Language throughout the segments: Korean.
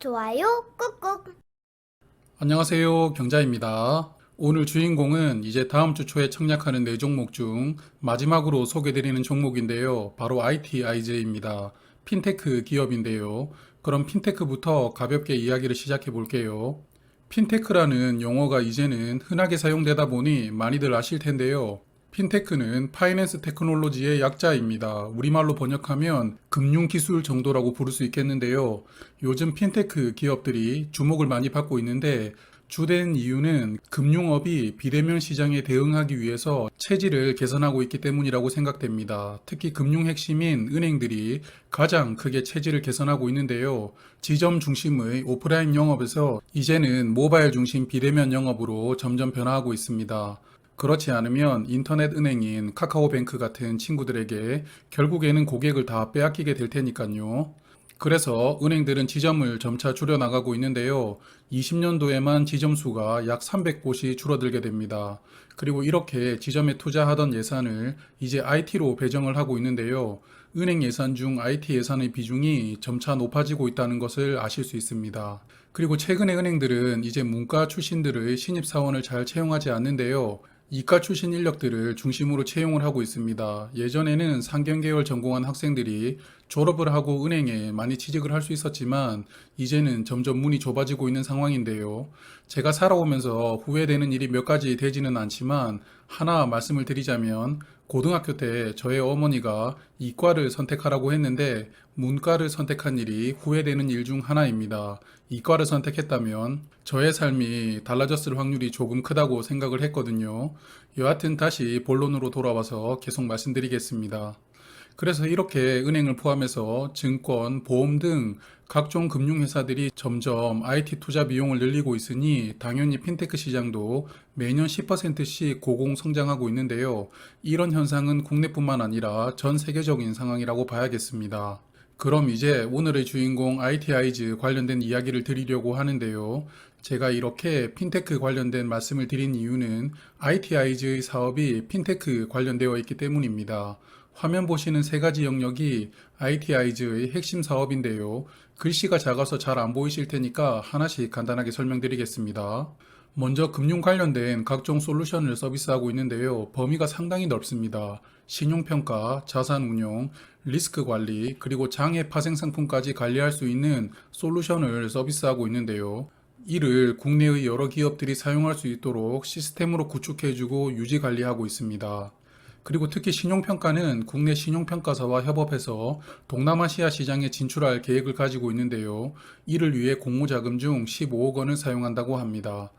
좋아요 꾹꾹. 안녕하세요. 경자입니다. 오늘 주인공은 이제 다음 주 초에 청약하는 네 종목 중 마지막으로 소개드리는 종목인데요. 바로 IT 아이즈입니다. 핀테크 기업인데요. 그럼 핀테크부터 가볍게 이야기를 시작해 볼게요. 핀테크라는 용어가 이제는 흔하게 사용되다 보니 많이들 아실 텐데요. 핀테크는 파이낸스 테크놀로지의 약자입니다. 우리말로 번역하면 금융기술 정도라고 부를 수 있겠는데요. 요즘 핀테크 기업들이 주목을 많이 받고 있는데 주된 이유는 금융업이 비대면 시장에 대응하기 위해서 체질을 개선하고 있기 때문이라고 생각됩니다. 특히 금융 핵심인 은행들이 가장 크게 체질을 개선하고 있는데요. 지점 중심의 오프라인 영업에서 이제는 모바일 중심 비대면 영업으로 점점 변화하고 있습니다. 그렇지 않으면 인터넷 은행인 카카오뱅크 같은 친구들에게 결국에는 고객을 다 빼앗기게 될 테니까요. 그래서 은행들은 지점을 점차 줄여나가고 있는데요. 20년도에만 지점 수가 약 300곳이 줄어들게 됩니다. 그리고 이렇게 지점에 투자하던 예산을 이제 IT로 배정을 하고 있는데요. 은행 예산 중 IT 예산의 비중이 점차 높아지고 있다는 것을 아실 수 있습니다. 그리고 최근에 은행들은 이제 문과 출신들의 신입사원을 잘 채용하지 않는데요. 이과 출신 인력들을 중심으로 채용을 하고 있습니다. 예전에는 상경계열 전공한 학생들이 졸업을 하고 은행에 많이 취직을 할 수 있었지만 이제는 점점 문이 좁아지고 있는 상황인데요. 제가 살아오면서 후회되는 일이 몇 가지 되지는 않지만 하나 말씀을 드리자면 고등학교 때 저의 어머니가 이과를 선택하라고 했는데 문과를 선택한 일이 후회되는 일 중 하나입니다. 이과를 선택했다면 저의 삶이 달라졌을 확률이 조금 크다고 생각을 했거든요. 여하튼 다시 본론으로 돌아와서 계속 말씀드리겠습니다. 그래서 이렇게 은행을 포함해서 증권, 보험 등 각종 금융회사들이 점점 IT 투자 비용을 늘리고 있으니 당연히 핀테크 시장도 매년 10%씩 고공 성장하고 있는데요. 이런 현상은 국내뿐만 아니라 전 세계적인 상황이라고 봐야겠습니다. 그럼 이제 오늘의 주인공 IT아이즈 관련된 이야기를 드리려고 하는데요. 제가 이렇게 핀테크 관련된 말씀을 드린 이유는 IT아이즈의 사업이 핀테크 관련되어 있기 때문입니다. 화면 보시는 세 가지 영역이 IT아이즈의 핵심 사업인데요. 글씨가 작아서 잘 안 보이실 테니까 하나씩 간단하게 설명드리겠습니다. 먼저 금융 관련된 각종 솔루션을 서비스하고 있는데요. 범위가 상당히 넓습니다. 신용평가, 자산운용, 리스크 관리, 그리고 장애 파생 상품까지 관리할 수 있는 솔루션을 서비스하고 있는데요. 이를 국내의 여러 기업들이 사용할 수 있도록 시스템으로 구축해주고 유지 관리하고 있습니다. 그리고 특히 신용평가는 국내 신용평가사와 협업해서 동남아시아 시장에 진출할 계획을 가지고 있는데요. 이를 위해 공모자금 중 15억 원을 사용한다고 합니다.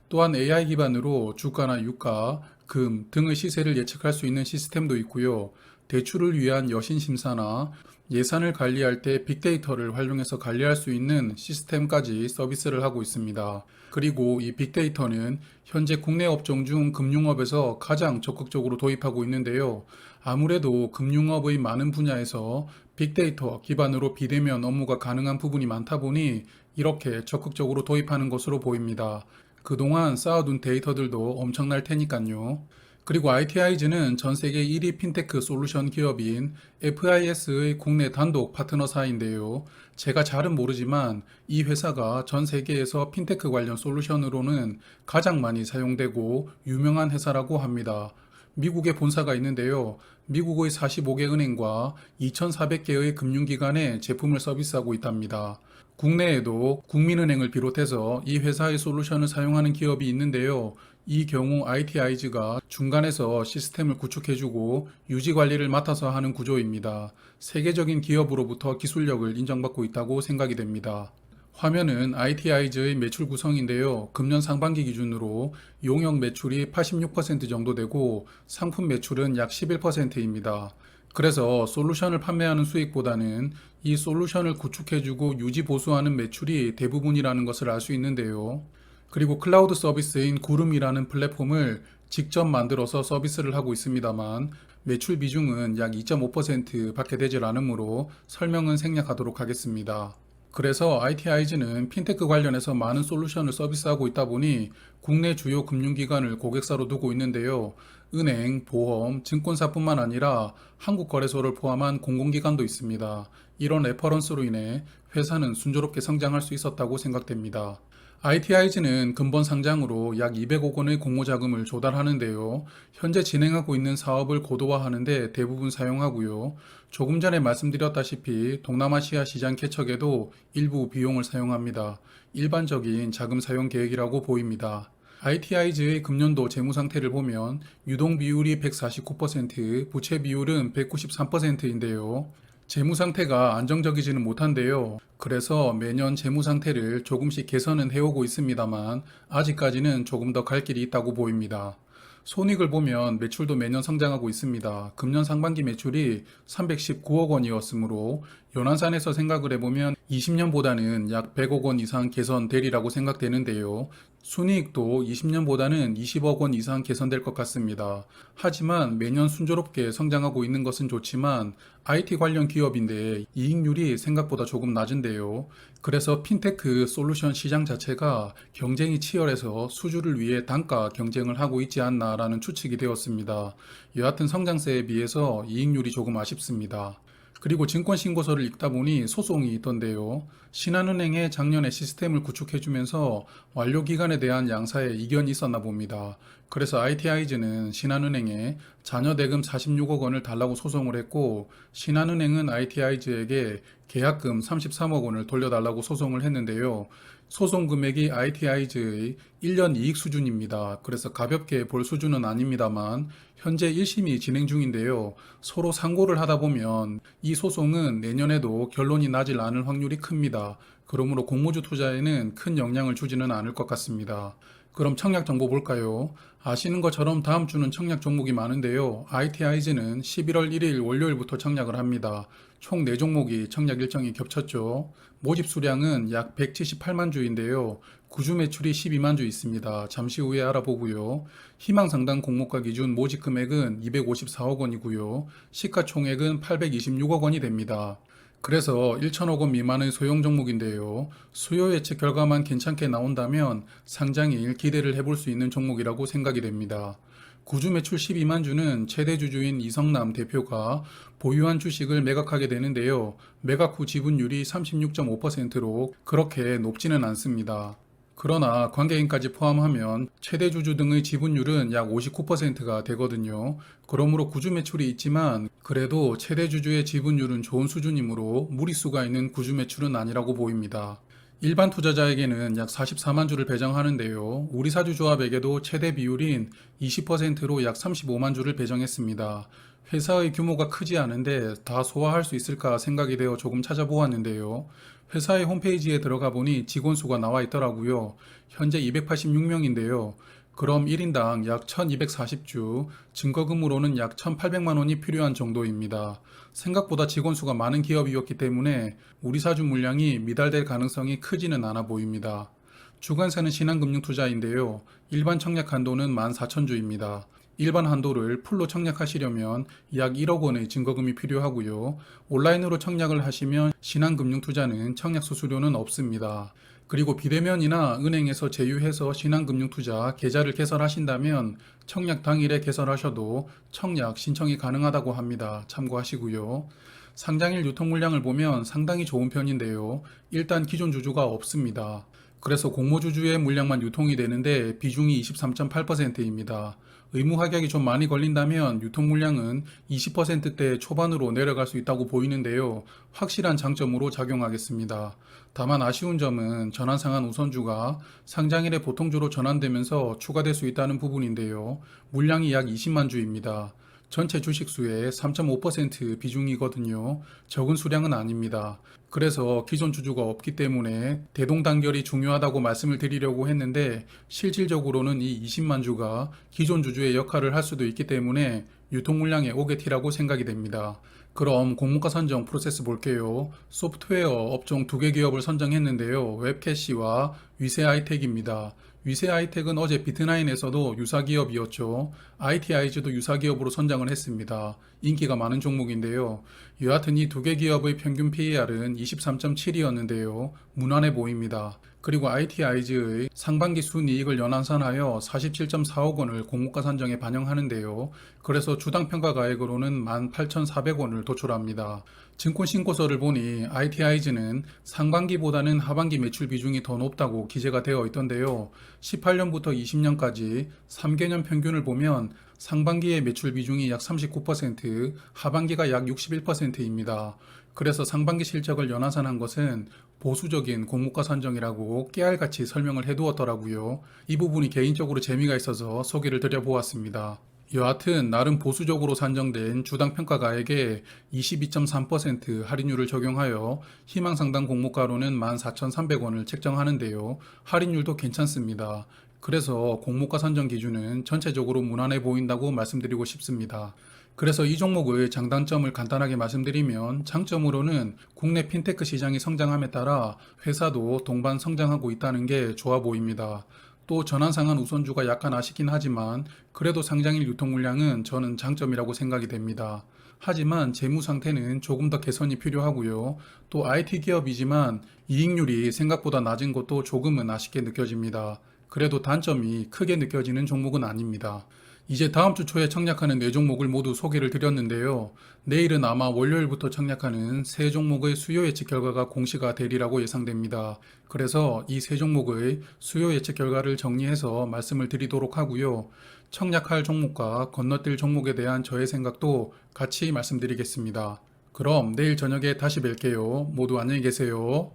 또한 AI 기반으로 주가나 유가, 금 등의 시세를 예측할 수 있는 시스템도 있고요. 대출을 위한 여신 심사나 예산을 관리할 때 빅데이터를 활용해서 관리할 수 있는 시스템까지 서비스를 하고 있습니다. 그리고 이 빅데이터는 현재 국내 업종 중 금융업에서 가장 적극적으로 도입하고 있는데요. 아무래도 금융업의 많은 분야에서 빅데이터 기반으로 비대면 업무가 가능한 부분이 많다 보니 이렇게 적극적으로 도입하는 것으로 보입니다. 그동안 쌓아둔 데이터들도 엄청날 테니까요. 그리고 IT아이즈는 전 세계 1위 핀테크 솔루션 기업인 FIS의 국내 단독 파트너사인데요. 제가 잘은 모르지만 이 회사가 전 세계에서 핀테크 관련 솔루션으로는 가장 많이 사용되고 유명한 회사라고 합니다. 미국에 본사가 있는데요. 미국의 45개 은행과 2,400개의 금융기관에 제품을 서비스하고 있답니다. 국내에도 국민은행을 비롯해서 이 회사의 솔루션을 사용하는 기업이 있는데요. 이 경우 IT아이즈가 중간에서 시스템을 구축해주고 유지 관리를 맡아서 하는 구조입니다. 세계적인 기업으로부터 기술력을 인정받고 있다고 생각이 됩니다. 화면은 IT아이즈의 매출 구성인데요. 금년 상반기 기준으로 용역 매출이 86% 정도 되고 상품 매출은 약 11%입니다. 그래서 솔루션을 판매하는 수익보다는 이 솔루션을 구축해주고 유지 보수하는 매출이 대부분이라는 것을 알 수 있는데요. 그리고 클라우드 서비스인 구름이라는 플랫폼을 직접 만들어서 서비스를 하고 있습니다만 매출 비중은 약 2.5% 밖에 되질 않으므로 설명은 생략하도록 하겠습니다. 그래서 ITIG는 핀테크 관련해서 많은 솔루션을 서비스하고 있다 보니 국내 주요 금융기관을 고객사로 두고 있는데요. 은행, 보험, 증권사뿐만 아니라 한국거래소를 포함한 공공기관도 있습니다. 이런 레퍼런스로 인해 회사는 순조롭게 성장할 수 있었다고 생각됩니다. ITIG는 근본 상장으로 약 200억 원의 공모자금을 조달하는데요. 현재 진행하고 있는 사업을 고도화하는데 대부분 사용하고요. 조금 전에 말씀드렸다시피 동남아시아 시장 개척에도 일부 비용을 사용합니다. 일반적인 자금 사용 계획이라고 보입니다. ITIG의 금년도 재무 상태를 보면 유동 비율이 149%, 부채 비율은 193%인데요. 재무 상태가 안정적이지는 못한데요. 그래서 매년 재무 상태를 조금씩 개선은 해오고 있습니다만 아직까지는 조금 더 갈 길이 있다고 보입니다. 손익을 보면 매출도 매년 성장하고 있습니다. 금년 상반기 매출이 319억 원이었으므로 연환산에서 생각을 해보면 20년보다는 약 100억 원 이상 개선되리라고 생각되는데요. 순이익도 20년보다는 20억 원 이상 개선될 것 같습니다. 하지만 매년 순조롭게 성장하고 있는 것은 좋지만 IT 관련 기업인데 이익률이 생각보다 조금 낮은데요. 그래서 핀테크 솔루션 시장 자체가 경쟁이 치열해서 수주를 위해 단가 경쟁을 하고 있지 않나라는 추측이 되었습니다. 여하튼 성장세에 비해서 이익률이 조금 아쉽습니다. 그리고 증권신고서를 읽다 보니 소송이 있던데요. 신한은행에 작년에 시스템을 구축해주면서 완료기간에 대한 양사의 이견이 있었나 봅니다. 그래서 ITIG는 신한은행에 자녀 대금 46억 원을 달라고 소송을 했고, 신한은행은 ITIG에게 계약금 33억 원을 돌려달라고 소송을 했는데요. 소송 금액이 ITIG의 1년 이익 수준입니다. 그래서 가볍게 볼 수준은 아닙니다만 현재 1심이 진행 중인데요. 서로 상고를 하다 보면 이 소송은 내년에도 결론이 나질 않을 확률이 큽니다. 그러므로 공모주 투자에는 큰 영향을 주지는 않을 것 같습니다. 그럼 청약 정보 볼까요? 아시는 것처럼 다음 주는 청약 종목이 많은데요. ITIG는 11월 1일 월요일부터 청약을 합니다. 총 4종목이 청약 일정이 겹쳤죠. 모집 수량은 약 178만 주인데요. 구주 매출이 12만 주 있습니다. 잠시 후에 알아보고요. 희망상당 공모가 기준 모집 금액은 254억 원이고요. 시가총액은 826억 원이 됩니다. 그래서 1천억 원 미만의 소형 종목인데요. 수요 예측 결과만 괜찮게 나온다면 상장일 기대를 해볼 수 있는 종목이라고 생각이 됩니다. 구주 매출 12만 주는 최대 주주인 이성남 대표가 보유한 주식을 매각하게 되는데요. 매각 후 지분율이 36.5%로 그렇게 높지는 않습니다. 그러나 관계인까지 포함하면 최대 주주 등의 지분율은 약 59%가 되거든요. 그러므로 구주 매출이 있지만 그래도 최대 주주의 지분율은 좋은 수준이므로 무리수가 있는 구주 매출은 아니라고 보입니다. 일반 투자자에게는 약 44만 주를 배정하는데요. 우리사주조합에게도 최대 비율인 20%로 약 35만 주를 배정했습니다. 회사의 규모가 크지 않은데 다 소화할 수 있을까 생각이 되어 조금 찾아보았는데요. 회사의 홈페이지에 들어가 보니 직원 수가 나와 있더라고요. 현재 286명인데요. 그럼 1인당 약 1240주, 증거금으로는 약 1800만 원이 필요한 정도입니다. 생각보다 직원 수가 많은 기업이었기 때문에 우리사주 물량이 미달될 가능성이 크지는 않아 보입니다. 주관사는 신한금융투자인데요. 일반 청약 한도는 14,000주입니다. 일반 한도를 풀로 청약하시려면 약 1억 원의 증거금이 필요하고요. 온라인으로 청약을 하시면 신한금융투자는 청약 수수료는 없습니다. 그리고 비대면이나 은행에서 제휴해서 신한금융투자 계좌를 개설하신다면 청약 당일에 개설하셔도 청약 신청이 가능하다고 합니다. 참고하시고요. 상장일 유통 물량을 보면 상당히 좋은 편인데요. 일단 기존 주주가 없습니다. 그래서 공모주주의 물량만 유통이 되는데 비중이 23.8%입니다. 의무 합격이 좀 많이 걸린다면 유통 물량은 20%대 초반으로 내려갈 수 있다고 보이는데요. 확실한 장점으로 작용하겠습니다. 다만 아쉬운 점은 전환상한 우선주가 상장일에 보통주로 전환되면서 추가될 수 있다는 부분인데요. 물량이 약 20만 주입니다. 전체 주식수의 3.5% 비중이거든요. 적은 수량은 아닙니다. 그래서 기존 주주가 없기 때문에 대동단결이 중요하다고 말씀을 드리려고 했는데 실질적으로는 이 20만 주가 기존 주주의 역할을 할 수도 있기 때문에 유통 물량의 오게티라고 생각이 됩니다. 그럼 공모가 선정 프로세스 볼게요. 소프트웨어 업종 2개 기업을 선정했는데요. 웹캐시와 위세 아이텍입니다. 위세 아이텍은 어제 비트나인에서도 유사 기업이었죠. ITIG도 유사 기업으로 선정을 했습니다. 인기가 많은 종목인데요. 여하튼 이 2개 기업의 평균 PER은 23.7이었는데요. 무난해 보입니다. 그리고 ITIG의 상반기 순이익을 연환산하여 47.4억 원을 공모가 산정에 반영하는데요. 그래서 주당 평가 가액으로는 18,400원을 도출합니다. 증권 신고서를 보니 ITIG는 상반기보다는 하반기 매출 비중이 더 높다고 기재가 되어 있던데요. 18년부터 20년까지 3개년 평균을 보면 상반기의 매출 비중이 약 39%, 하반기가 약 61%입니다. 그래서 상반기 실적을 연화산한 것은 보수적인 공모가 산정이라고 깨알같이 설명을 해두었더라고요. 이 부분이 개인적으로 재미가 있어서 소개를 드려보았습니다. 여하튼 나름 보수적으로 산정된 주당 평가 가액에 22.3% 할인율을 적용하여 희망상당 공모가로는 14,300원을 책정하는데요. 할인율도 괜찮습니다. 그래서 공모가 산정 기준은 전체적으로 무난해 보인다고 말씀드리고 싶습니다. 그래서 이 종목의 장단점을 간단하게 말씀드리면 장점으로는 국내 핀테크 시장이 성장함에 따라 회사도 동반 성장하고 있다는 게 좋아 보입니다. 또 전환상한 우선주가 약간 아쉽긴 하지만 그래도 상장일 유통 물량은 저는 장점이라고 생각이 됩니다. 하지만 재무 상태는 조금 더 개선이 필요하고요. 또 IT 기업이지만 이익률이 생각보다 낮은 것도 조금은 아쉽게 느껴집니다. 그래도 단점이 크게 느껴지는 종목은 아닙니다. 이제 다음 주 초에 청약하는 4종목을 모두 소개를 드렸는데요. 내일은 아마 월요일부터 청약하는 3종목의 수요 예측 결과가 공시가 되리라고 예상됩니다. 그래서 이 3종목의 수요 예측 결과를 정리해서 말씀을 드리도록 하고요. 청약할 종목과 건너뛸 종목에 대한 저의 생각도 같이 말씀드리겠습니다. 그럼 내일 저녁에 다시 뵐게요. 모두 안녕히 계세요.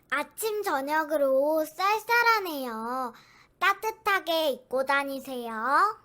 아침 저녁으로 쌀쌀하네요. 따뜻하게 입고 다니세요.